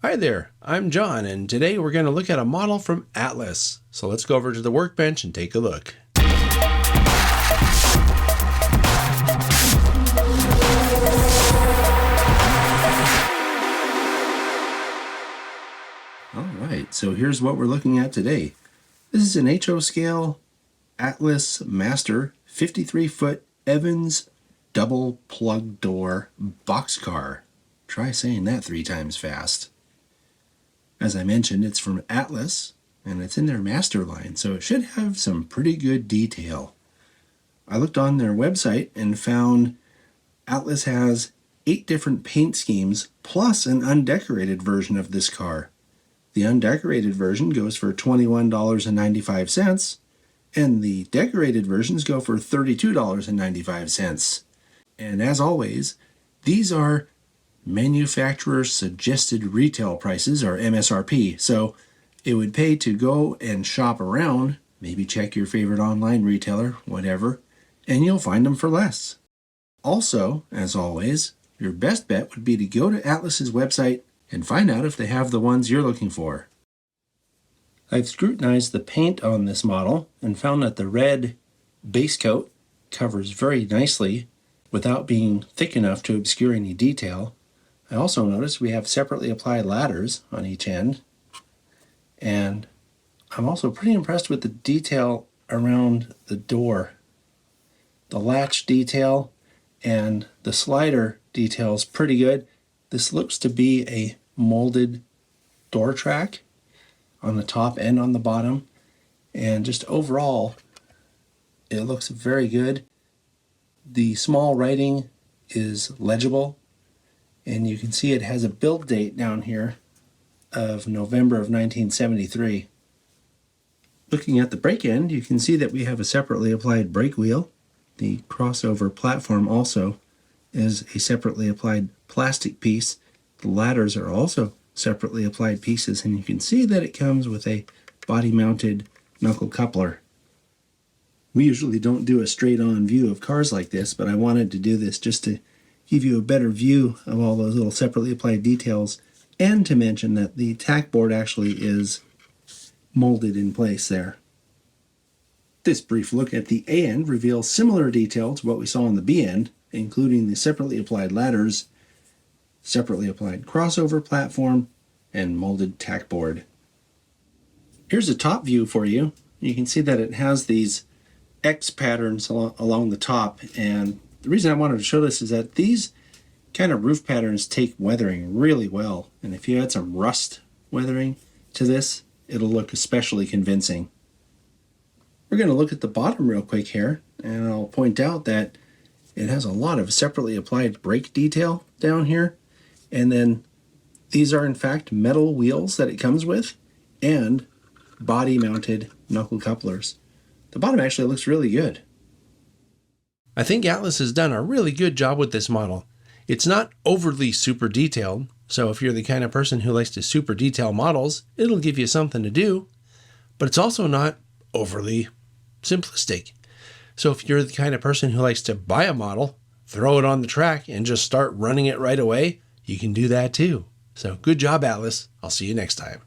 Hi there, I'm John, and today we're going to look at a model from Atlas. So let's go over to the workbench and take a look. Alright, so here's what we're looking at today. This is an HO scale Atlas Master 53-foot Evans double plug door boxcar. Try saying that 3 times fast. As I mentioned, it's from Atlas, and it's in their master line, so it should have some pretty good detail. I looked on their website and found Atlas has 8 different paint schemes, plus an undecorated version of this car. The undecorated version goes for $21.95, and the decorated versions go for $32.95. And as always, these are manufacturer suggested retail prices, or MSRP, so it would pay to go and shop around, maybe check your favorite online retailer, whatever, and you'll find them for less. Also, as always, your best bet would be to go to Atlas's website and find out if they have the ones you're looking for. I've scrutinized the paint on this model and found that the red base coat covers very nicely without being thick enough to obscure any detail. I also noticed we have separately applied ladders on each end, and I'm also pretty impressed with the detail around the door. The latch detail and the slider detail is pretty good. This looks to be a molded door track on the top and on the bottom, and just overall it looks very good. The small writing is legible, and you can see it has a build date down here of November of 1973. Looking at the brake end, you can see that we have a separately applied brake wheel. The crossover platform also is a separately applied plastic piece. The ladders are also separately applied pieces, and you can see that it comes with a body-mounted knuckle coupler. We usually don't do a straight-on view of cars like this, but I wanted to do this just to give you a better view of all those little separately applied details, and to mention that the tack board actually is molded in place there. This brief look at the A end reveals similar detail to what we saw on the B end, including the separately applied ladders, separately applied crossover platform, and molded tack board. Here's a top view for you. You can see that it has these X patterns along the top, and the reason I wanted to show this is that these kind of roof patterns take weathering really well, and if you add some rust weathering to this, it'll look especially convincing. We're going to look at the bottom real quick here, and I'll point out that it has a lot of separately applied brake detail down here, and then these are in fact metal wheels that it comes with, and body-mounted knuckle couplers. The bottom actually looks really good. I think Atlas has done a really good job with this model. It's not overly super detailed, so if you're the kind of person who likes to super detail models, it'll give you something to do, but it's also not overly simplistic. So if you're the kind of person who likes to buy a model, throw it on the track, and just start running it right away, you can do that too. So good job, Atlas. I'll see you next time.